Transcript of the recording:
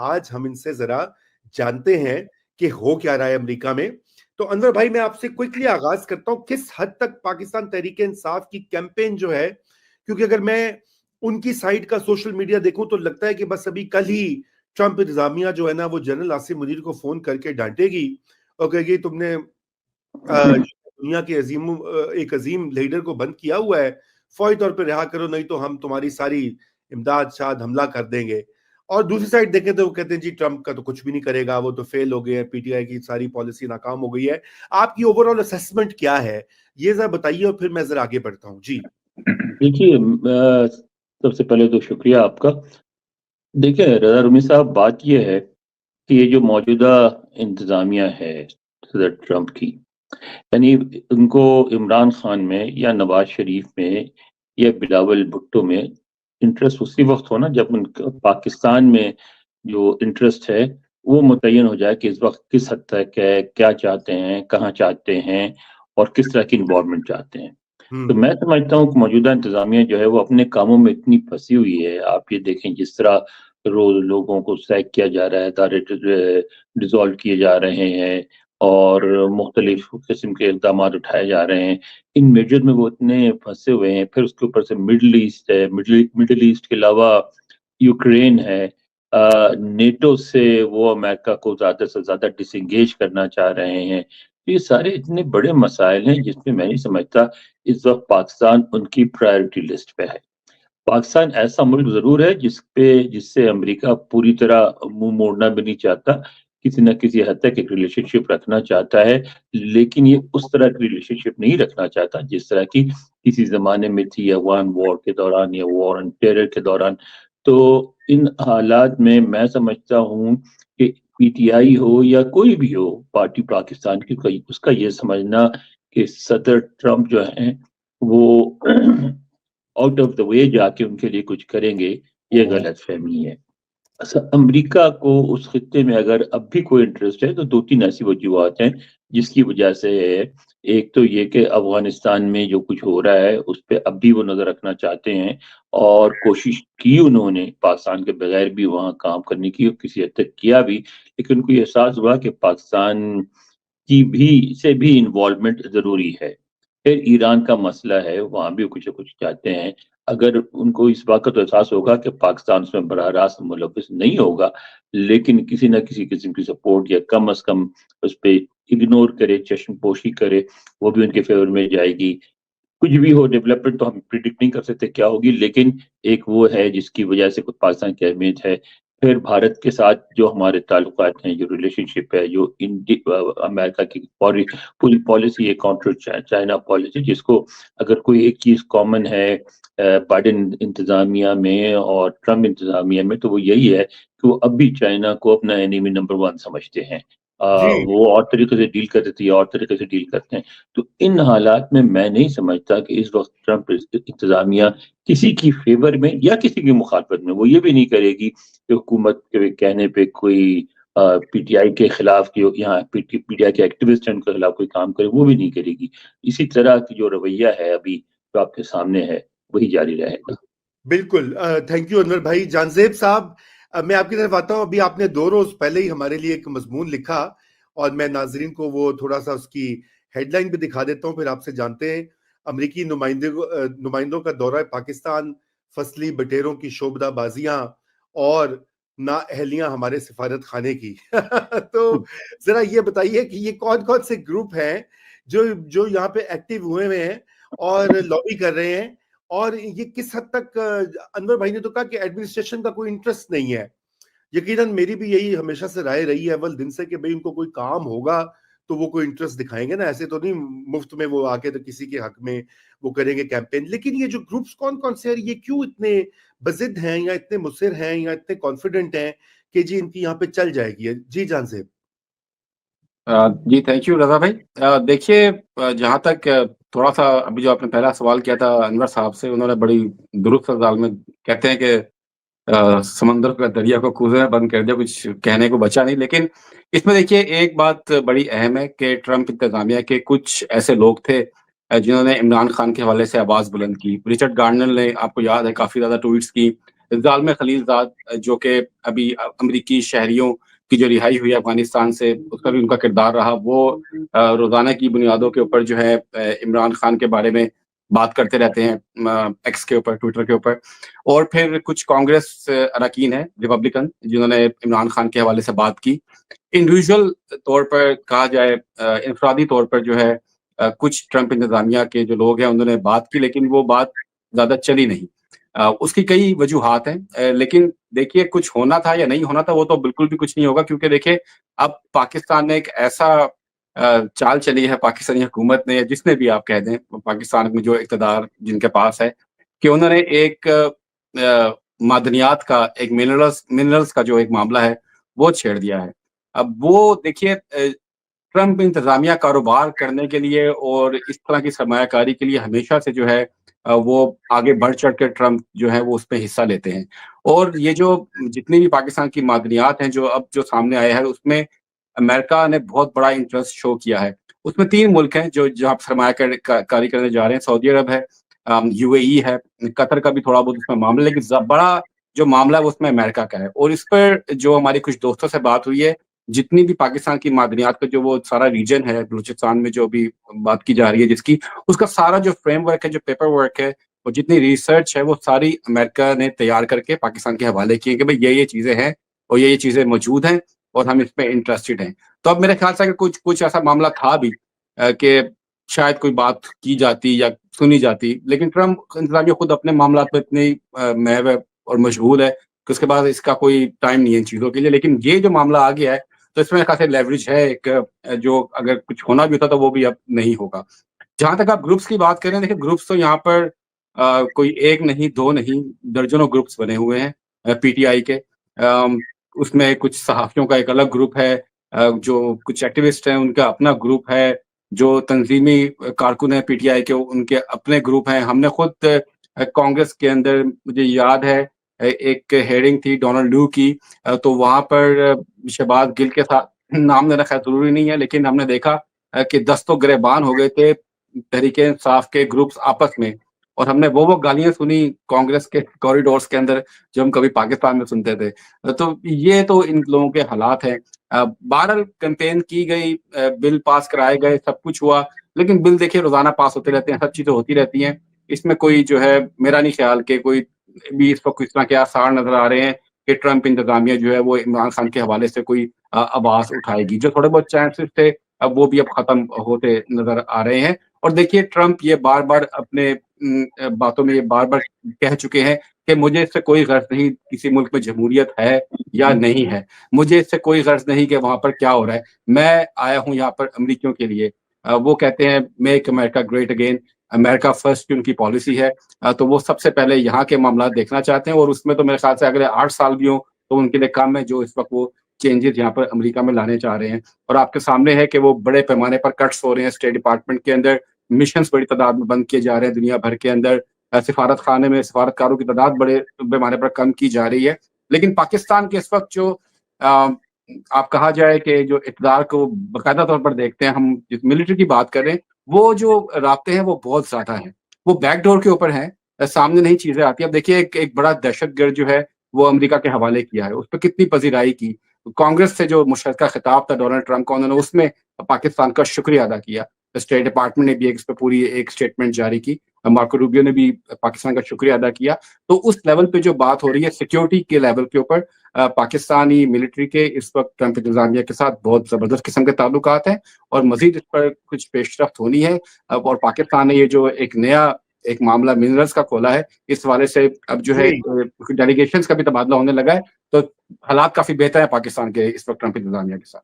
آج ہم ان سے ذرا جانتے ہیں کہ ہو کیا رہا ہے امریکہ میں. تو انور بھائی میں آپ سے کوئکلی آغاز کرتا ہوں, کس حد تک پاکستان تحریک انصاف کی کیمپین جو ہے, کیونکہ اگر میں ان کی سائٹ کا سوشل میڈیا دیکھوں تو لگتا ہے کہ بس ابھی کل ہی ٹرمپ انتظامیہ جو ہے نا وہ جنرل عاصم منیر کو فون کر کے ڈانٹے گی اور کہے گی تم نے دنیا کے ایک عظیم لیڈر کو بند کیا ہوا ہے, فوری طور پہ رہا کرو نہیں تو ہم تمہاری ساری امداد شاد حملہ کر دیں گے. اور دوسری سائڈ دیکھیں تو وہ کہتے ہیں جی ٹرمپ کا تو کچھ بھی نہیں کرے گا, وہ تو فیل ہو گئے ہیں, پی ٹی آئی کی ساری پالیسی ناکام ہو گئی ہے. آپ کی اوور آل اسیسمنٹ کیا ہے یہ ذرا بتائیے اور پھر میں ذرا آگے بڑھتا ہوں. جی دیکھیے, سب سے پہلے تو شکریہ آپ کا. دیکھیں رضا رومی صاحب, بات یہ ہے کہ یہ جو موجودہ انتظامیہ ہے صدر ٹرمپ کی, یعنی ان کو عمران خان میں یا نواز شریف میں یا بلاول بھٹو میں انٹرسٹ اسی وقت ہونا جب ان کا پاکستان میں جو انٹرسٹ ہے وہ متعین ہو جائے کہ اس وقت کس حد تک ہے, کیا چاہتے ہیں, کہاں چاہتے ہیں اور کس طرح کی انوالومنٹ چاہتے ہیں. تو میں سمجھتا ہوں کہ موجودہ انتظامیہ جو ہے وہ اپنے کاموں میں اتنی پھنسی ہوئی ہے. آپ یہ دیکھیں جس طرح روز لوگوں کو سیک کیا جا رہا ہے, ادارے ڈیزالو کیے جا رہے ہیں اور مختلف قسم کے اقدامات اٹھائے جا رہے ہیں, ان میجر میں وہ اتنے پھنسے ہوئے ہیں. پھر اس کے اوپر سے مڈل ایسٹ ہے, مڈل ایسٹ کے علاوہ یوکرین ہے, نیٹو سے وہ امریکہ کو زیادہ سے زیادہ ڈس انگیج کرنا چاہ رہے ہیں. یہ سارے اتنے بڑے مسائل ہیں جس میں میں نہیں سمجھتا اس وقت پاکستان ان کی پرائرٹی لسٹ پہ ہے. پاکستان ایسا ملک ضرور ہے جس سے امریکہ پوری طرح منہ موڑنا بھی نہیں چاہتا, کسی نہ کسی حد تک ایک ریلیشن شپ رکھنا چاہتا ہے, لیکن یہ اس طرح کی ریلیشن شپ نہیں رکھنا چاہتا جس طرح کی کسی زمانے میں تھی افغان وار کے دوران یا وار آن ٹیرر کے دوران. تو ان حالات میں میں سمجھتا ہوں کہ پی ٹی آئی ہو یا کوئی بھی ہو پارٹی پاکستان کی, اس کا یہ سمجھنا کہ صدر ٹرمپ جو ہیں وہ آؤٹ آف دا وے جا کے ان کے لیے کچھ کریں گے, یہ غلط فہمی ہے. امریکہ کو اس خطے میں اگر اب بھی کوئی انٹرسٹ ہے تو دو تین ایسی وجوہات ہیں جس کی وجہ سے ایک تو یہ کہ افغانستان میں جو کچھ ہو رہا ہے اس پہ اب بھی وہ نظر رکھنا چاہتے ہیں اور کوشش کی انہوں نے پاکستان کے بغیر بھی وہاں کام کرنے کی, کسی حد تک کیا بھی, لیکن ان کو یہ احساس ہوا کہ پاکستان کی بھی انوالومنٹ ضروری ہے. پھر ایران کا مسئلہ ہے, وہاں بھی کچھ چاہتے ہیں. اگر ان کو اس بات کا تو احساس ہوگا کہ پاکستان اس میں براہ راست ملوث نہیں ہوگا, لیکن کسی نہ کسی قسم کی سپورٹ یا کم از کم اس پہ اگنور کرے, چشم پوشی کرے, وہ بھی ان کے فیور میں جائے گی. کچھ بھی ہو ڈیولپمنٹ تو ہم پریڈکٹ نہیں کر سکتے کیا ہوگی, لیکن ایک وہ ہے جس کی وجہ سے کچھ پاکستان کی اہمیت ہے. پھر بھارت کے ساتھ جو ہمارے تعلقات ہیں, جو ریلیشن شپ ہے, جو امریکہ کی پوری پالیسی ہے کاؤنٹر چائنا پالیسی, جس کو اگر کوئی ایک چیز کامن ہے بائیڈن انتظامیہ میں اور ٹرمپ انتظامیہ میں تو وہ یہی ہے کہ وہ اب بھی چائنا کو اپنا اینیمی نمبر 1 سمجھتے ہیں. وہ اور طریقے سے ڈیل کرتے تھے, اور طریقے سے ڈیل کرتے ہیں. تو ان حالات میں میں نہیں سمجھتا کہ اس وقت ٹرمپ انتظامیہ کسی کی فیور میں یا کسی کی مخالفت میں, وہ یہ بھی نہیں کرے گی کہ حکومت کے کہنے پہ کوئی پی ٹی آئی کے خلاف یہاں پی ٹی آئی کے ایکٹیوسٹ کے خلاف کوئی کام کرے, وہ بھی نہیں کرے گی. اسی طرح کی جو رویہ ہے ابھی جو آپ کے سامنے ہے وہی جاری رہے گا. بالکل, تھینک یو انور بھائی. جانزیب صاحب میں آپ کی طرف آتا ہوں. ابھی آپ نے 2 روز پہلے ہی ہمارے لیے ایک مضمون لکھا اور میں ناظرین کو وہ تھوڑا سا اس کی ہیڈ لائن بھی دکھا دیتا ہوں, پھر آپ سے جانتے ہیں. امریکی نمائندوں کا دورہ پاکستان, فصلی بٹیروں کی شعبدہ بازیاں اور نااہلیاں ہمارے سفارت خانے کی. تو ذرا یہ بتائیے کہ یہ کون کون سے گروپ ہیں جو یہاں پہ ایکٹیو ہوئے ہیں اور لابی کر رہے ہیں, اور یہ کس حد تک انور بھائی نے تو کہا کہ ایڈمنسٹریشن کا کوئی انٹرسٹ نہیں ہے. یقیناً میری بھی یہی ہمیشہ سے رائے رہی ہے اول دن سے کہ بھئی ان کو کوئی کام ہوگا تو وہ کوئی انٹرسٹ دکھائیں گے نا, ایسے تو نہیں مفت میں وہ آ کے تو کسی کے حق میں وہ کریں گے کیمپین. لیکن یہ جو گروپس کون کون سے ہیں, یہ کیوں اتنے بضد ہیں یا اتنے مصر ہیں یا اتنے کانفیڈنٹ ہیں کہ جی ان کی یہاں پہ چل جائے گی؟ جی جان صاحب. جی تھینک یو رضا بھائی. دیکھیے جہاں تک تھوڑا سا ابھی جو آپ نے پہلا سوال کیا تھا انور صاحب سے, انہوں نے بڑی درست انداز میں کہتے ہیں کہ سمندر کا دریا کو کوزے بند کر دیا, کچھ کہنے کو بچا نہیں. لیکن اس میں دیکھیے ایک بات بڑی اہم ہے کہ ٹرمپ انتظامیہ کے کچھ ایسے لوگ تھے جنہوں نے عمران خان کے حوالے سے آواز بلند کی. رچرڈ گارنر نے, آپ کو یاد ہے, کافی زیادہ ٹویٹس کی ظالم خلیلزاد جو کہ ابھی امریکی شہریوں کی جو رہائی ہوئی افغانستان سے، اس کا بھی ان کا کردار رہا، وہ روزانہ کی بنیادوں کے اوپر جو ہے عمران خان کے بارے میں بات کرتے رہتے ہیں ایکس کے اوپر، ٹویٹر کے اوپر. اور پھر کچھ کانگریس اراکین ہیں ریپبلکن جنہوں نے عمران خان کے حوالے سے بات کی. انڈیویجول طور پر کہا جائے، انفرادی طور پر جو ہے کچھ ٹرمپ انتظامیہ کے جو لوگ ہیں انہوں نے بات کی، لیکن وہ بات زیادہ چلی نہیں. اس کی کئی وجوہات ہیں، لیکن دیکھیے کچھ ہونا تھا یا نہیں ہونا تھا وہ تو بالکل بھی کچھ نہیں ہوگا، کیونکہ دیکھیں اب پاکستان نے ایک ایسا چال چلی ہے پاکستانی حکومت نے، جس نے بھی آپ کہہ دیں پاکستان میں جو اقتدار جن کے پاس ہے، کہ انہوں نے ایک معدنیات کا، ایک منرلز کا جو ایک معاملہ ہے وہ چھیڑ دیا ہے. اب وہ دیکھیے ٹرمپ انتظامیہ کاروبار کرنے کے لیے اور اس طرح کی سرمایہ کاری کے لیے ہمیشہ سے جو ہے وہ آگے بڑھ چڑھ کے ٹرمپ جو ہے وہ اس پہ حصہ لیتے ہیں. اور یہ جو جتنی بھی پاکستان کی معدنیات ہیں جو سامنے آئے ہیں، اس میں امریکہ نے بہت بڑا انٹرسٹ شو کیا ہے. اس میں 3 ملک ہیں جو جہاں سرمایہ کاری کرنے جا رہے ہیں. سعودی عرب ہے، یو اے ای ہے، قطر کا بھی تھوڑا بہت اس میں معاملہ، لیکن بڑا جو معاملہ ہے وہ اس میں امریکہ کا ہے. اور اس پر جو ہماری کچھ دوستوں سے بات ہوئی ہے، جتنی بھی پاکستان کی معدنیات کا جو وہ سارا ریجن ہے بلوچستان میں جو بھی بات کی جا رہی ہے، جس کی اس کا سارا جو فریم ورک ہے، جو پیپر ورک ہے اور جتنی ریسرچ ہے، وہ ساری امریکہ نے تیار کر کے پاکستان کے حوالے کی ہے کہ بھئی یہ چیزیں ہیں اور یہ چیزیں موجود ہیں اور ہم اس پہ انٹرسٹڈ ہیں. تو اب میرے خیال سے اگر کچھ ایسا معاملہ تھا بھی کہ شاید کوئی بات کی جاتی یا سنی جاتی، لیکن ٹرمپ انتظامیہ خود اپنے معاملات میں اتنی محو اور مشغول ہے کہ اس کے بعد اس کا کوئی ٹائم نہیں ہے ان چیزوں کے لیے. لیکن یہ جو معاملہ آ گیا ہے تو اس میں خاصے لیوریج ہے ایک، جو اگر کچھ ہونا بھی ہوتا تو وہ بھی اب نہیں ہوگا. جہاں تک آپ گروپس کی بات کریں، دیکھیں گروپس تو یہاں پر کوئی ایک نہیں، 2 نہیں، درجنوں گروپس بنے ہوئے ہیں پی ٹی آئی کے. اس میں کچھ صحافیوں کا ایک الگ گروپ ہے، جو کچھ ایکٹیوسٹ ہیں ان کا اپنا گروپ ہے، جو تنظیمی کارکن ہیں پی ٹی آئی کے ان کے اپنے گروپ ہیں. ہم نے خود کانگریس کے اندر، مجھے یاد ہے ایک ہیئرنگ تھی ڈونلڈ لو کی، تو وہاں پر شہباز گل کے ساتھ، نام لینا خیر ضروری نہیں ہے، لیکن ہم نے دیکھا کہ دستوں گریبان ہو گئے تھے تحریک انصاف کے گروپس آپس میں، اور ہم نے وہ گالیاں سنی کانگریس کے کوریڈورز کے اندر جو ہم کبھی پاکستان میں سنتے تھے. تو یہ تو ان لوگوں کے حالات ہیں. بہرحال کیمپین کی گئی، بل پاس کرائے گئے، سب کچھ ہوا، لیکن بل دیکھیے روزانہ پاس ہوتے رہتے ہیں، سب چیزیں ہوتی رہتی ہیں. اس میں کوئی جو ہے میرا نہیں خیال کہ کوئی بھی اس وقت اس طرح کے آثار نظر آ رہے ہیں کہ ٹرمپ انتظامیہ جو ہے وہ عمران خان کے حوالے سے کوئی آواز اٹھائے گی. جو تھوڑے بہت چانسز تھے اب وہ بھی اب ختم ہوتے نظر آ رہے ہیں. اور دیکھیے ٹرمپ یہ بار بار اپنے باتوں میں یہ بار بار کہہ چکے ہیں کہ مجھے اس سے کوئی غرض نہیں کسی ملک میں جمہوریت ہے یا نہیں ہے، مجھے اس سے کوئی غرض نہیں کہ وہاں پر کیا ہو رہا ہے، میں آیا ہوں یہاں پر امریکیوں کے لیے. وہ کہتے ہیں میک امریکہ گریٹ اگین، امریکہ فرسٹ کی ان کی پالیسی ہے. تو وہ سب سے پہلے یہاں کے معاملات دیکھنا چاہتے ہیں، اور اس میں تو میرے خیال سے اگلے 8 سال بھی ہوں تو ان کے لیے کام ہے جو اس وقت وہ چینجز یہاں پر امریکہ میں لانے چاہ رہے ہیں. اور آپ کے سامنے ہے کہ وہ بڑے پیمانے پر کٹس ہو رہے ہیں اسٹیٹ ڈپارٹمنٹ کے اندر، مشنز بڑی تعداد میں بند کیے جا رہے ہیں دنیا بھر کے اندر، سفارت خانے میں سفارتکاروں کی تعداد بڑے پیمانے پر کم کی جا رہی ہے. لیکن پاکستان کے اس وقت جو آپ کہا جائے کہ جو اقتدار کو باقاعدہ طور پر دیکھتے ہیں، ہم جس ملٹری کی بات کریں، وہ جو رابطے ہیں وہ بہت زیادہ ہیں، وہ بیک ڈور کے اوپر ہیں، سامنے نہیں چیزیں آتی. اب دیکھیے ایک بڑا دہشت گرد جو ہے وہ امریکہ کے حوالے کیا ہے، اس پہ کتنی پذیرائی کی. کانگریس سے جو مشترکہ خطاب تھا ڈونلڈ ٹرمپ کا، انہوں نے اس میں پاکستان کا شکریہ ادا کیا. اسٹیٹ ڈپارٹمنٹ نے بھی اس پہ پوری ایک اسٹیٹمنٹ جاری کی، مارکو روبیو نے بھی پاکستان کا شکریہ ادا کیا. تو اس لیول پہ جو بات ہو رہی ہے سیکیورٹی کے لیول کے اوپر، پاکستانی ملٹری کے اس وقت ٹرمپ انتظامیہ کے ساتھ بہت زبردست قسم کے تعلقات ہیں، اور مزید اس پر کچھ پیش رفت ہونی ہے. اور پاکستان نے یہ جو ایک نیا ایک معاملہ منرلز کا کھولا ہے، اس والے سے اب جو ہے ڈیلیگیشنز کا بھی تبادلہ ہونے لگا ہے. تو حالات کافی بہتر ہیں پاکستان کے اس وقت ٹرمپ انتظامیہ کے ساتھ.